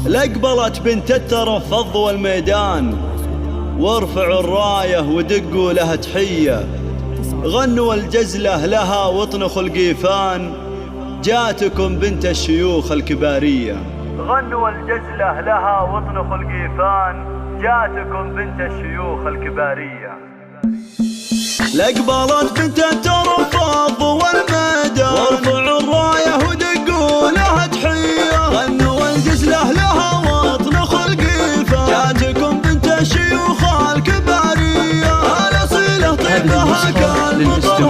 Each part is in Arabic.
لأقبلت بنت الترفض والميدان، وارفعوا الراية ودقوا لها تحية، غنوا الجزلة لها واطنخوا القيفان، جاتكم بنت الشيوخ الكبارية. غنوا الجزلة لها واطنخوا القيفان، جاتكم بنت الشيوخ الكبارية. لأقبلت بنت الترفض والميدان، وارفعوا الراية ودقوا لها تحية، غنوا الجزلة لها واطنخوا القيفان، جاتكم بنت الشيوخ الكبارية. الأصيلة طيبها كالمطر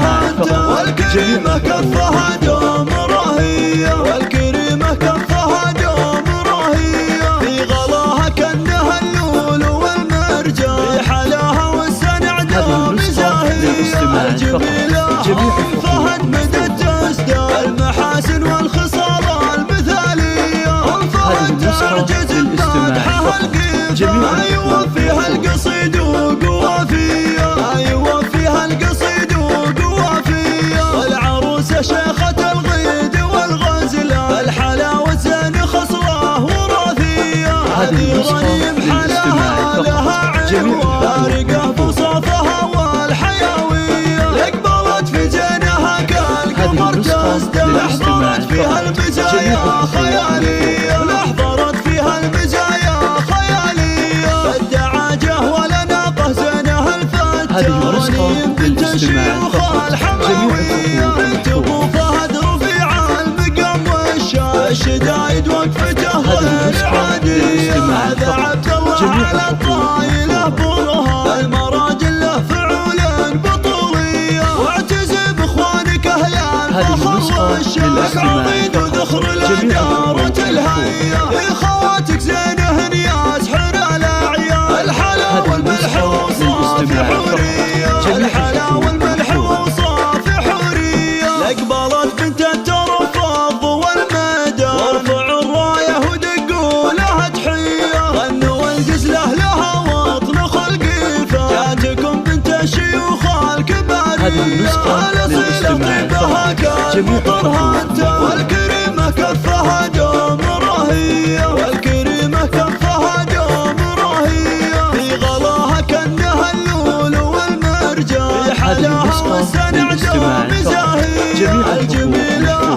والكريمة كفها دوم رهية، والكريمة كفها دوم رهية، في غلاها كأنها اللؤلؤ والمرجان، في حلاها والسنع دوم زاهية. الجميلة فهد بدت تزداد المحاسن والخصال المثالية، فهد تعجز بمدحها القيفة، أيوة فيها القصيد وقوافية، أيوة فيها القصيد وقوافية. والعروسة شيخة الغيد والغزلة، الحلاوة زين خصلة وراثية، هذه رنيم حلاها لها عين فارقة بوصافها والحيوية. لأقبلت في جنها كالقمر تزداد، لحظرت فيها المزايا خيالية، لحظرت فيها المزايا خيالية. الدعاجة ولا ناقة زينها الفتى، رنيم بنت الشيوخ الحموية، بنت ابو فهد رفيع المقام والشدايد وقفته غير عادية. هذا عبد الله على الطايلة برهان، المراجل له فعول بطولية، واعتز باخوانك اهل الفخر والشرف، عضيد وذخر الادارة الهية، اخواتك زينه نياس حر الاعيان، الحلا والملح وصافي حورية، الحلا والملح وصافي حورية. لأقبلت بنت الترفض والميدان، وارفعوا الراية ودقوا لها تحية، غنوا الجزلة لها واطنخوا القيفان، جاتكم بنت الشيوخ الكبارية. الأصيلة طيبها كالمطر هتان، والكريمة كفها دوم رهية، والكريمة كفها دوم رهية، في غلاها كأنها اللؤلؤ والمرجان، في حلاها والسنع دوم زاهية. الجميلة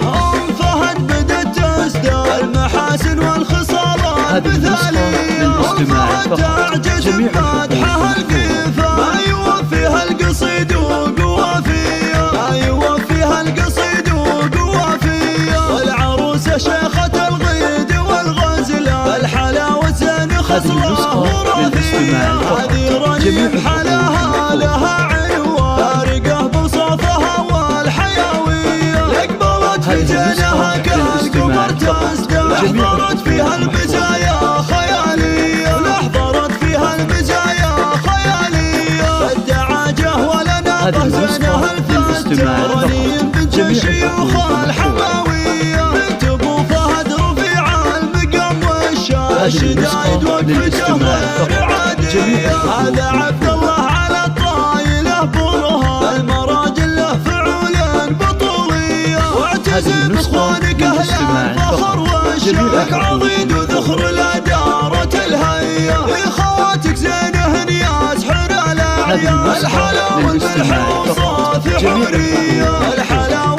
فهد بدت تزداد المحاسن والخصال المثالية، فهد تعجز بمدحها القيفة، أيوة فيها القصيد وقوافية، أيوة فيها القصيد وقوافية. والعروسة شيخة الغيد والغزلة، الحلاوة زين خصلة وراثية، هذه رنيم حلاها لها عنوان فارقة بوصافها والحيوية. لأقبلت في جنها كالقمر تزداد، لحظرت فيها المزايا خيالية، لحظرت فيها المزايا خيالية. الدعاجة ولا ناقة زينها الفتى، رنيم بنت الشيوخ الحموية، بنت ابو فهد رفيع المقام والشدايد وقفته غير عادية. هذا عبد الله على الطايلة برهان، المراجل له فعول بطولية، واعتز باخوانك اهل الفخر والشرف، عضيد وذخر الادارة الهية، اخواتك زينه نياس حر الاعيان، الحلا والملح وصافي حورية، الحلا